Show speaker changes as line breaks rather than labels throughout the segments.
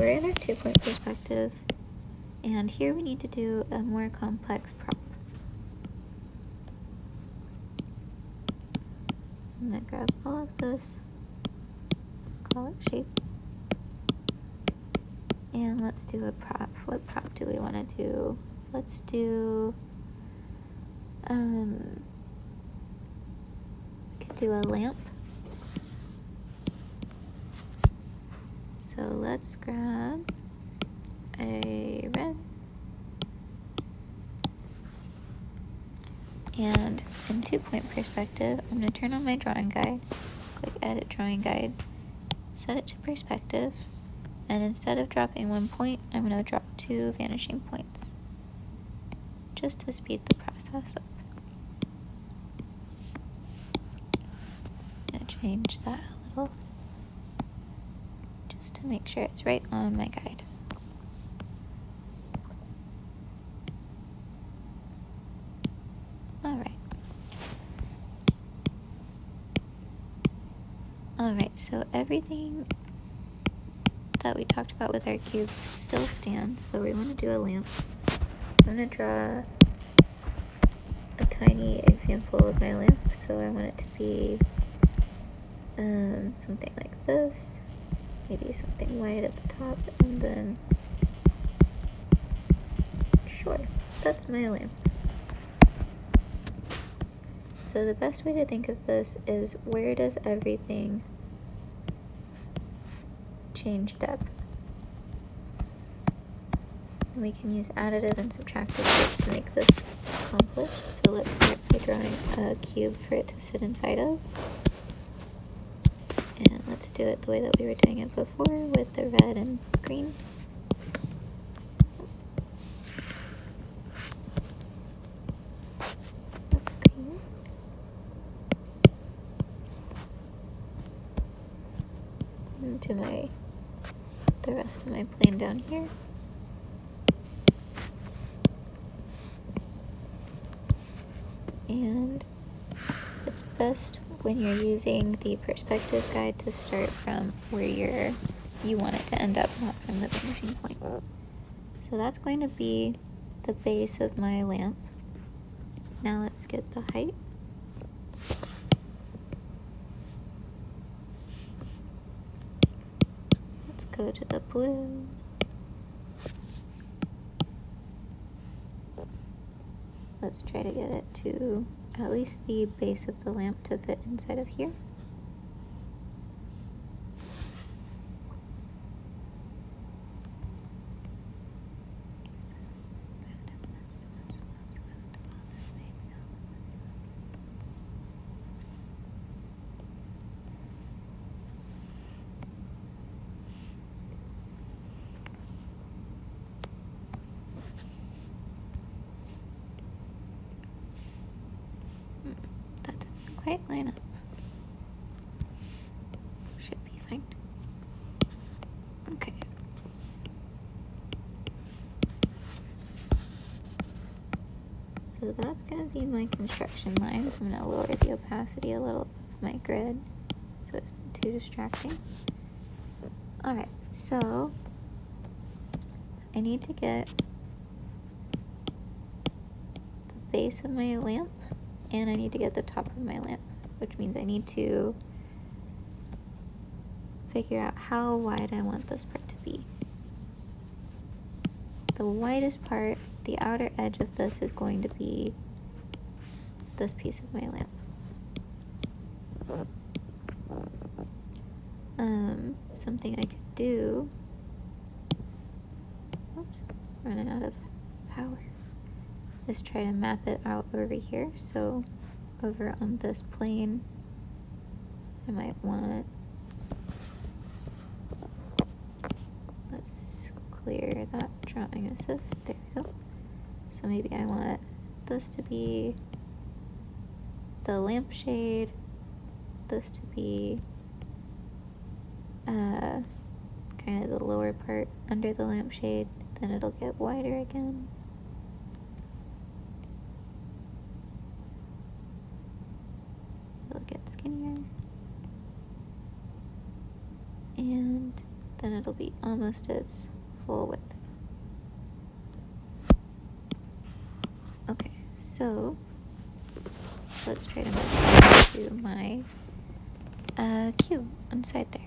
we're in our 2-point perspective, and here we need to do a more complex prop. I'm going to grab all of this, call it shapes, and let's do a prop. What prop do we want to do? Let's do, we could do a lamp. So let's grab a red. And in 2-point perspective, I'm going to turn on my drawing guide, click Edit Drawing Guide, set it to perspective, and instead of dropping 1 point, I'm going to drop 2 vanishing points, just to speed the process up. I'm going to change that a little, just to make sure it's right on my guide. Alright, so everything that we talked about with our cubes still stands, but we want to do a lamp. I'm going to draw a tiny example of my lamp, so I want it to be something like this, maybe something white at the top, and then, sure, that's my lamp. So the best way to think of this is, where does everything change depth? And we can use additive and subtractive shapes to make this accomplished. So let's start by drawing a cube for it to sit inside of. And let's do it the way that we were doing it before, with the red and green. Into the rest of my plane down here. And it's best when you're using the perspective guide to start from where you want it to end up, not from the finishing point. So that's going to be the base of my lamp. Now let's get the height. Let's go to the blue. Let's try to get it to at least the base of the lamp to fit inside of here. That didn't quite line up. Should be fine. Okay. So that's going to be my construction lines. I'm going to lower the opacity a little of my grid so it's not too distracting. Alright, so I need to get the base of my lamp, and I need to get the top of my lamp, which means I need to figure out how wide I want this part to be. The widest part, the outer edge of this, is going to be this piece of my lamp. Something I could do, oops, running out of power, is try to map it out over here. So over on this plane, I might want, let's clear that drawing assist, there we go. So maybe I want this to be the lampshade, this to be kind of the lower part under the lampshade, then it'll get wider again. It'll get skinnier. And then it'll be almost its full width. Okay, so let's try to move it to my cube inside there.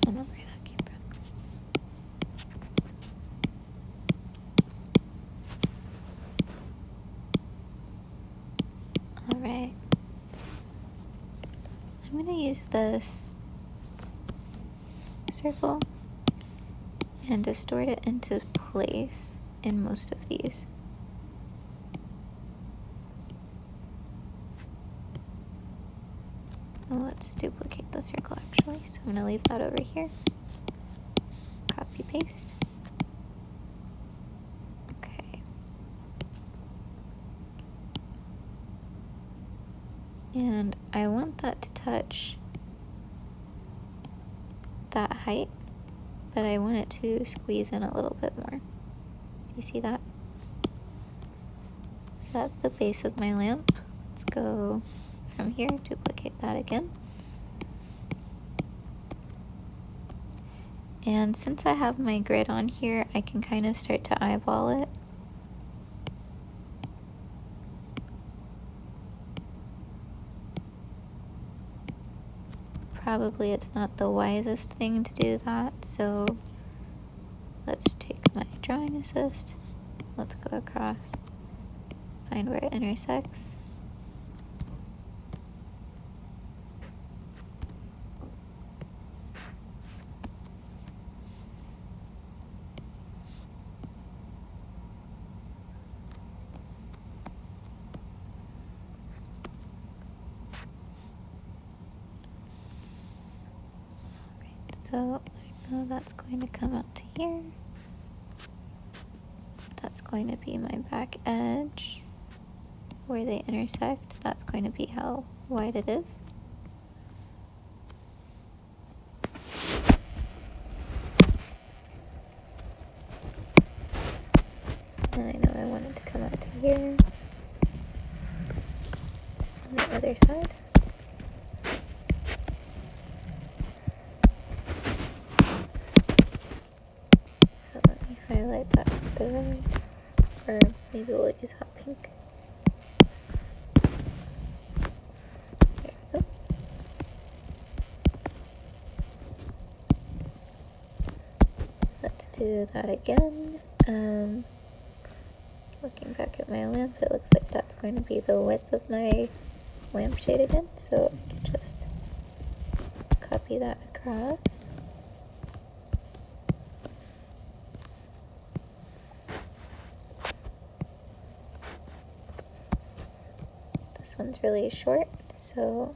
Don't know where that came from. Alright. I'm going to use this circle and distort it into place in most of these. Well, let's duplicate the circle actually. So I'm going to leave that over here. Copy paste. Okay. And I want that to touch that height, but I want it to squeeze in a little bit more. You see that? So that's the base of my lamp. Let's go from here, duplicate that again. And since I have my grid on here, I can kind of start to eyeball it. Probably it's not the wisest thing to do that, so let's take my drawing assist. Let's go across, find where it intersects. So I know that's going to come out to here. That's going to be my back edge. Where they intersect, that's going to be how wide it is. And I know I want it to come out to here. On the other side. So let me highlight that with the red, or maybe we'll use hot pink. There we go. Let's do that again. Looking back at my lamp, it looks like that's going to be the width of my lampshade again, so I can just copy that across. This one's really short, so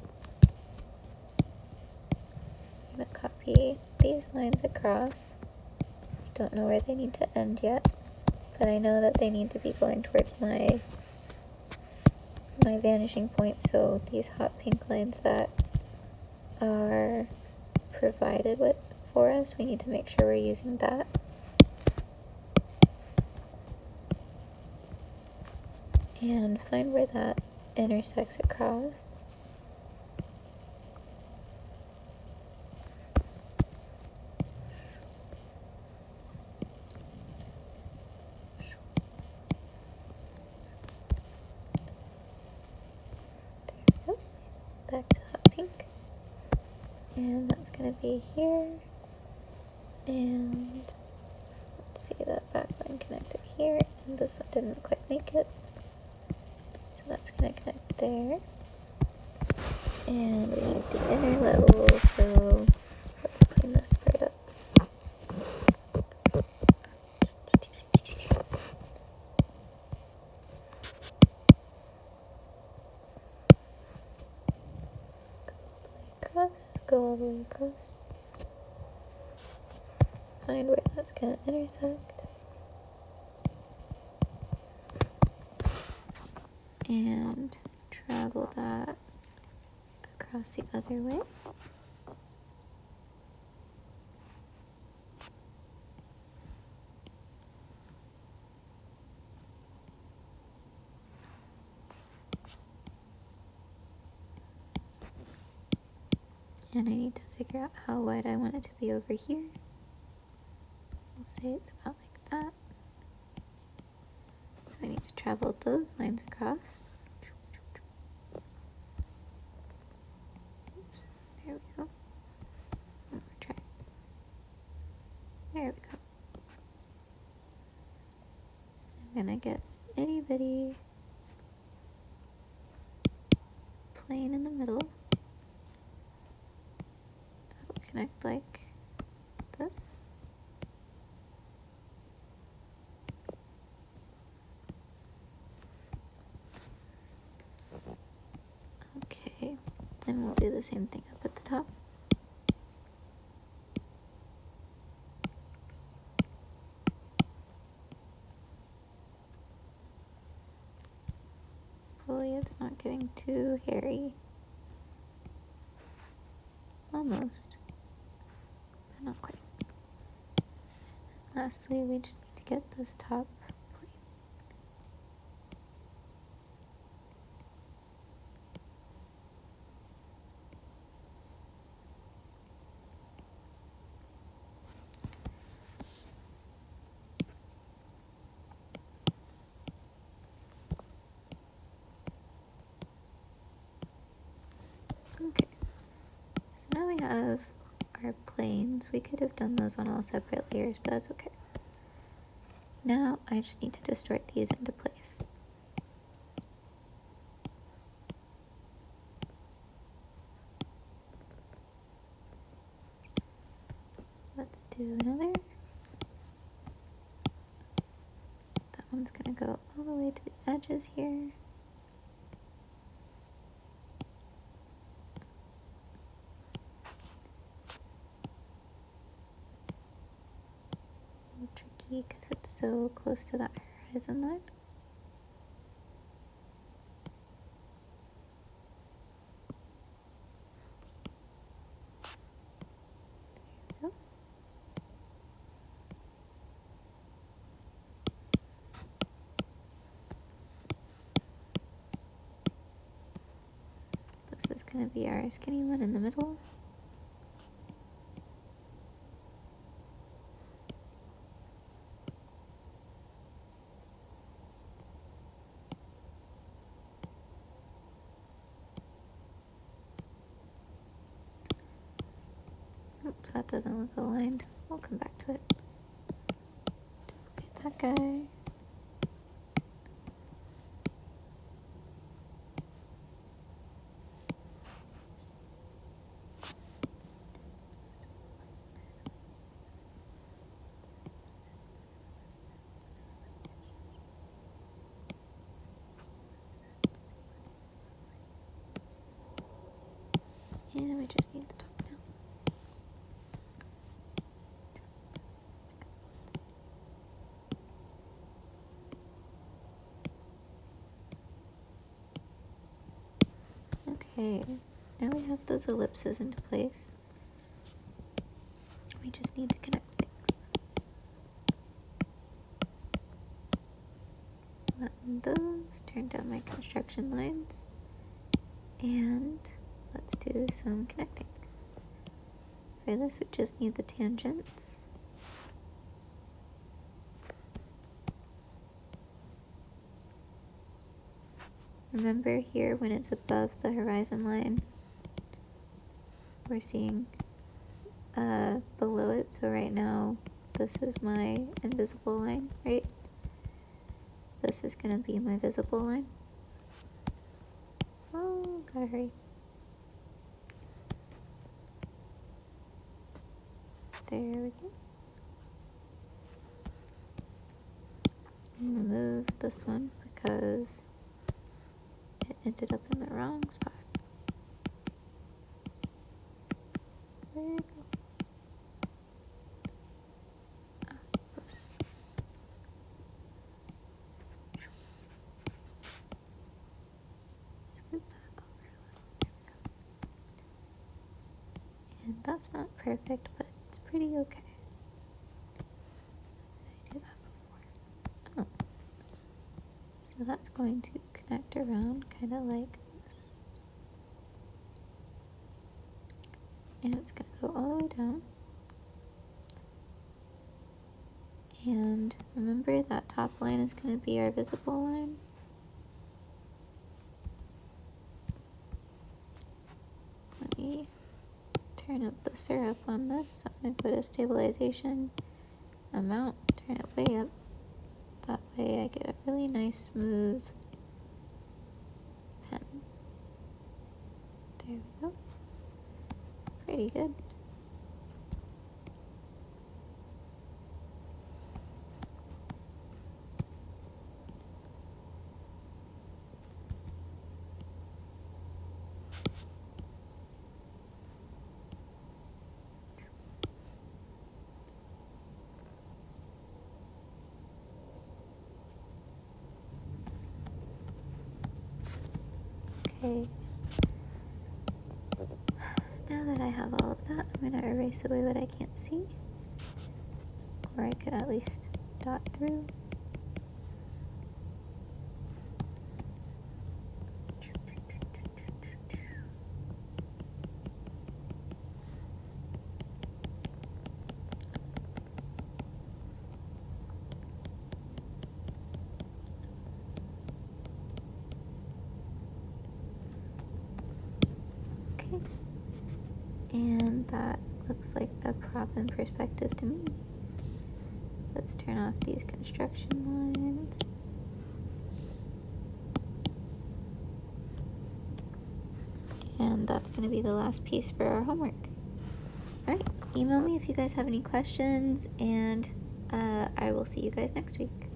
I'm going to copy these lines across. I don't know where they need to end yet, but I know that they need to be going towards my vanishing point, so these hot pink lines that are provided with for us, we need to make sure we're using that. And find where that intersects across. There we go. Back to hot pink. And that's going to be here. And let's see, that back line connected here. And this one didn't quite make it. So that's going to connect there. And we need the inner level, so let's clean this part up. Go all the way across. Find where that's going to intersect. And travel that across the other way. And I need to figure out how wide I want it to be over here. We'll say it's about like that. So I need to travel those lines across. Oops, there we go. One more try. There we go. I'm gonna get itty bitty plane in the middle. That'll connect like this. Okay, then we'll do the same thing up at the top. Hopefully it's not getting too hairy. Almost, but not quite. Lastly, we just need to get this top plate. Okay, so now we have our planes. We could have done those on all separate layers, but that's okay. Now I just need to distort these into place. Let's do another. That one's gonna go all the way to the edges here. A little tricky because it's so close to that horizon line. There we go. This is gonna be our skinny one in the middle. Oops, that doesn't look aligned. We'll come back to it. Duplicate that guy. And we just need the top now. Okay, now we have those ellipses into place. We just need to connect things. Flatten those, turn down my construction lines, and let's do some connecting. For this, we just need the tangents. Remember here when it's above the horizon line, we're seeing below it. So right now, this is my invisible line, right? This is gonna be my visible line. Oh, gotta hurry. There we go. I'm gonna move this one because it ended up in the wrong spot. There we go. Oops. Scoot that over a little. There we go. And that's not perfect, but it's pretty okay. Did I do that before? Oh. So that's going to connect around kind of like this. and it's going to go all the way down. And remember that top line is going to be our visible line. Let me turn up the syrup on this. I'm going to go to stabilization, amount, turn it way up. That way I get a really nice smooth pen. There we go. Pretty good. Okay. Now that I have all of that, I'm going to erase away what I can't see. Or I could at least dot through. Okay. And that looks like a prop in perspective to me. Let's turn off these construction lines. And that's going to be the last piece for our homework. Alright, email me if you guys have any questions, and I will see you guys next week.